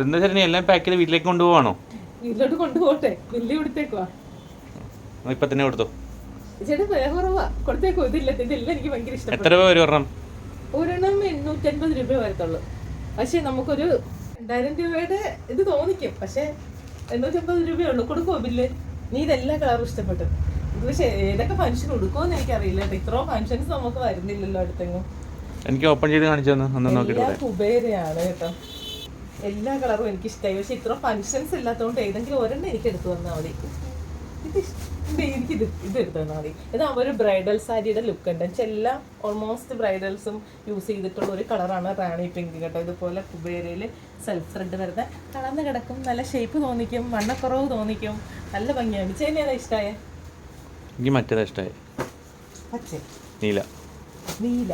എന്താ ശരി എല്ലാം പാക്ക് ചെയ്ത് വീട്ടിലേക്ക് കൊണ്ടുപോവാണോ? വീട്ടിലോട്ട് കൊണ്ടുപോട്ടെ, ബില്ല് കൊടുത്തേക്കുവാ. ഇപ്പൊ തന്നെ കൊടുത്തോ? ചേട്ടാ വില കുറവാ, കൊടുത്തേക്കോ. ഇതില്ല എനിക്ക് ഭയങ്കര ഇഷ്ടപ്പെട്ടു. എത്ര രൂപ വരും ഒരെണ്ണം? ഒരെണ്ണം 850 രൂപ വരത്തുള്ളൂ. പക്ഷെ നമുക്കൊരു 2000 രൂപയുടെ ഇത് തോന്നിക്കും. പക്ഷെ 850 രൂപയേ ഉള്ളൂ. കൊടുക്കുമോ ബില്ല്? നീ ഇതെല്ലാ കളറും ഇഷ്ടപ്പെട്ടു. ഇത് പക്ഷെ ഏതൊക്കെ ഫംഗ്ഷൻ കൊടുക്കുമെന്ന് എനിക്കറിയില്ല കേട്ടോ. ഇത്രയും ഫംഗ്ഷൻസ് നമുക്ക് വരുന്നില്ലല്ലോ അടുത്തെങ്ങും. എനിക്ക് ഓപ്പൺ ചെയ്ത് കാണിച്ചു തന്നെ എല്ലാ കുബേരയാണ് കേട്ടോ. എല്ലാ കളറും എനിക്ക് ഇഷ്ടമായി. പക്ഷെ ഇത്ര ഫംഗ്ഷൻസ് ഇല്ലാത്തതുകൊണ്ട് ഏതെങ്കിലും ഒരെണ്ണം എനിക്ക് എടുത്തു തന്നാൽ മതി. ഇത് എടുത്തു തന്നാൽ മതി. ഇത് ഒരു ബ്രൈഡൽ സാരിയുടെ ലുക്ക് ഉണ്ട്. എല്ലാം ഓൾമോസ്റ്റ് ബ്രൈഡൽസും യൂസ് ചെയ്തിട്ടുള്ള ഒരു കളറാണ് റാണി പിങ്ക് കേട്ടോ. ഇതുപോലെ കുബേരയിൽ സെൽഫ് ത്രെഡ് വരുന്ന കളർന്ന് കിടക്കും. നല്ല ഷേപ്പ് തോന്നിക്കും, വണ്ണക്കുറവ് തോന്നിക്കും, നല്ല ഭംഗിയാണ്. ചേച്ചി ഏതാ ഇഷ്ടമായ? എനിക്ക് മറ്റേതാ ഇഷ്ടമായി. പച്ച നീല നീല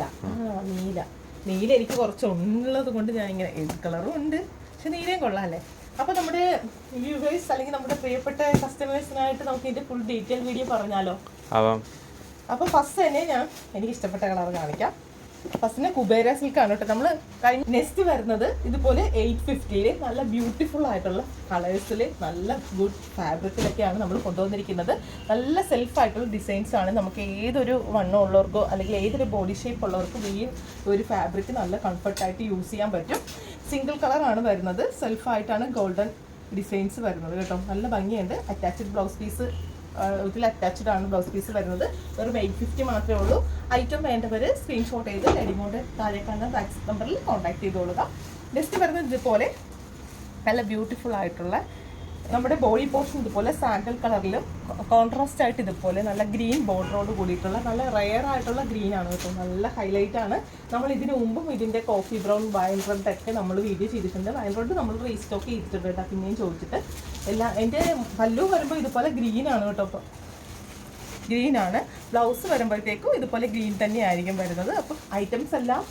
നീല എനിക്ക് കുറച്ച് ഉള്ളത് കൊണ്ട് ഞാൻ ഇങ്ങനെ ഏത് കളറും ഉണ്ട്. പക്ഷെ നീലയും കൊള്ളാം അല്ലേ? അപ്പോൾ നമ്മുടെ വ്യൂവേഴ്സ് അല്ലെങ്കിൽ നമ്മുടെ പ്രിയപ്പെട്ട കസ്റ്റമേഴ്സിനായിട്ട് നമുക്ക് ഇതിൻ്റെ ഫുൾ ഡീറ്റെയിൽ വീഡിയോ പറഞ്ഞാലോ? അപ്പോൾ ഫസ്റ്റ് തന്നെ ഞാൻ എനിക്ക് ഇഷ്ടപ്പെട്ട കളർ കാണിക്കാം. ഫസ്റ്റിന് കുബേര സിൽക്കാണ് കേട്ടോ. നമ്മൾ കഴിഞ്ഞ നെക്സ്റ്റ് വരുന്നത് ഇതുപോലെ 850 നല്ല ബ്യൂട്ടിഫുൾ ആയിട്ടുള്ള കളേഴ്സിൽ നല്ല ഗുഡ് ഫാബ്രിക്കിലൊക്കെയാണ് നമ്മൾ കൊണ്ടുവന്നിരിക്കുന്നത്. നല്ല സെൽഫായിട്ടുള്ള ഡിസൈൻസ് ആണ്. നമുക്ക് ഏതൊരു വണ്ണം ഉള്ളവർക്കോ അല്ലെങ്കിൽ ഏതൊരു ബോഡി ഷേപ്പ് ഉള്ളവർക്കും ഈ ഒരു ഫാബ്രിക് നല്ല കംഫർട്ടായിട്ട് യൂസ് ചെയ്യാൻ പറ്റും. സിംഗിൾ കളറാണ് വരുന്നത്. സെൽഫായിട്ടാണ് ഗോൾഡൻ ഡിസൈൻസ് വരുന്നത് കേട്ടോ. നല്ല ഭംഗിയുണ്ട്. അറ്റാച്ച്ഡ് ബ്ലൗസ് പീസ് ഇതിൽ അറ്റാച്ച്ഡ് ആണ് ബ്ലൗസ് പീസ് വരുന്നത്. വെറും 850 മാത്രമേ ഉള്ളൂ. ഐറ്റം വേണ്ടവർ സ്ക്രീൻഷോട്ട് ചെയ്ത് ലെഡിമോഡ് താഴെ കാണുന്ന വാട്സ്ആപ്പ് നമ്പറിൽ കോൺടാക്ട് ചെയ്തോളുക. നെക്സ്റ്റ് വരുന്നത് ഇതുപോലെ നല്ല ബ്യൂട്ടിഫുൾ ആയിട്ടുള്ള നമ്മുടെ ബോഡി പോർഷൻ ഇതുപോലെ സാൻഡൽ കളറിലും കോൺട്രാസ്റ്റ് ആയിട്ട് ഇതുപോലെ നല്ല ഗ്രീൻ ബോർഡറോട് കൂടിയിട്ടുള്ള നല്ല റെയർ ആയിട്ടുള്ള ഗ്രീൻ ആണ് കേട്ടോ. നല്ല ഹൈലൈറ്റ് ആണ്. നമ്മൾ ഇതിന് മുമ്പും ഇതിൻ്റെ കോഫി ബ്രൗൺ വൈൻ റെഡ് ഒക്കെ നമ്മൾ വീഡിയോ ചെയ്തിട്ടുണ്ട്. വൈൻ റെഡ് നമ്മൾ റീസ്റ്റോക്ക് ചെയ്തിട്ടുണ്ട് കേട്ടോ. പിന്നെയും ചോദിച്ചിട്ട് എല്ലാം എൻ്റെ പല്ലു വരുമ്പോൾ ഇതുപോലെ ഗ്രീൻ ആണ് കേട്ടോ. അപ്പോൾ ഗ്രീൻ ആണ്. ബ്ലൗസ് വരുമ്പോഴത്തേക്കും ഇതുപോലെ ഗ്രീൻ തന്നെയായിരിക്കും വരുന്നത്. അപ്പോൾ ഐറ്റംസ് എല്ലാം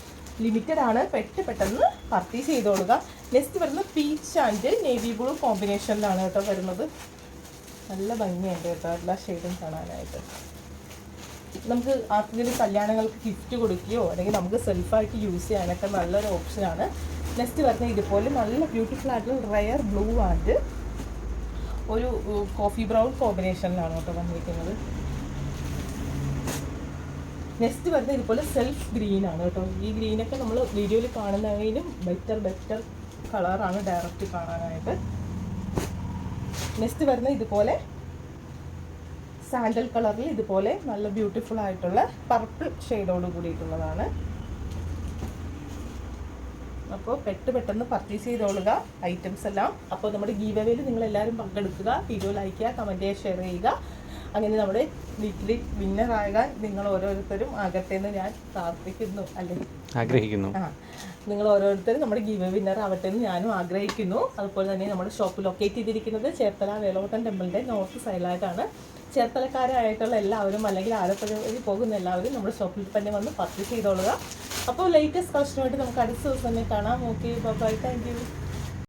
ലിമിറ്റഡ് ആണ്. പെട്ടെന്ന് പർച്ചേസ് ചെയ്തോളുക. നെക്സ്റ്റ് വരുന്നത് പീച്ച് ആൻഡ് നേവി ബ്ലൂ കോമ്പിനേഷനിലാണ് കേട്ടോ വരുന്നത്. നല്ല ഭംഗിയുണ്ട് കേട്ടോ എല്ലാ ഷെയ്ഡും കാണാനായിട്ട്. നമുക്ക് ആർക്കെങ്കിലും കല്യാണങ്ങൾക്ക് ഗിഫ്റ്റ് കൊടുക്കുകയോ അല്ലെങ്കിൽ നമുക്ക് സെൽഫായിട്ട് യൂസ് ചെയ്യാനൊക്കെ നല്ലൊരു ഓപ്ഷനാണ്. നെക്സ്റ്റ് വരുന്നത് ഇതുപോലെ നല്ല ബ്യൂട്ടിഫുൾ ആയിട്ടുള്ള റയർ ബ്ലൂ ആൻഡ് ഒരു കോഫി ബ്രൗൺ കോമ്പിനേഷനിലാണ് കേട്ടോ വന്നിരിക്കുന്നത്. നെക്സ്റ്റ് വരുന്നത് ഇതുപോലെ സെൽഫ് ഗ്രീൻ ആണ് കേട്ടോ. ഈ ഗ്രീനൊക്കെ നമ്മൾ വീഡിയോയിൽ കാണുന്നതിനും ബെറ്റർ കളറാണ് ഡയറക്റ്റ് കാണാനായിട്ട്. നെക്സ്റ്റ് വരുന്നത് ഇതുപോലെ സാൻഡൽ കളറിൽ ഇതുപോലെ നല്ല ബ്യൂട്ടിഫുൾ ആയിട്ടുള്ള പർപ്പിൾ ഷെയ്ഡോട് കൂടിയിട്ടുള്ളതാണ്. അപ്പോൾ പെട്ടെന്ന് പർച്ചേസ് ചെയ്തോളുക ഐറ്റംസ് എല്ലാം. അപ്പോൾ നമ്മുടെ ഗീവ് അവേയിൽ നിങ്ങളെല്ലാവരും പങ്കെടുക്കുക. വീഡിയോ ലൈക്ക് ചെയ്യുക, കമൻറ്റ് ചെയ്യുക, ഷെയർ ചെയ്യുക. അങ്ങനെ നമ്മുടെ വീക്കിലി വിന്നറാകാൻ നിങ്ങൾ ഓരോരുത്തരും ആകട്ടെ എന്ന് ഞാൻ പ്രാർത്ഥിക്കുന്നു, അല്ലെങ്കിൽ ആഗ്രഹിക്കുന്നു. നിങ്ങൾ ഓരോരുത്തരും നമ്മുടെ ഗീവ് വിന്നർ ആവട്ടെ എന്ന് ഞാനും ആഗ്രഹിക്കുന്നു. അതുപോലെ തന്നെ നമ്മുടെ ഷോപ്പ് ലൊക്കേറ്റ് ചെയ്തിരിക്കുന്നത് ചേർത്തല വേലോട്ടൻ ടെമ്പിളിൻ്റെ നോർത്ത് സൈഡിലായിട്ടാണ്. ചേർത്തലക്കാരായിട്ടുള്ള എല്ലാവരും അല്ലെങ്കിൽ ആലപ്പുഴ വഴി പോകുന്ന എല്ലാവരും നമ്മുടെ ഷോപ്പിൽ തന്നെ വന്ന് പർച്ചേസ് ചെയ്തോളുക. അപ്പോൾ ലേറ്റസ്റ്റ് കളക്ഷനുമായിട്ട് നമുക്ക് അടുത്ത ദിവസം തന്നെ കാണാം. Okay, bye, thank U.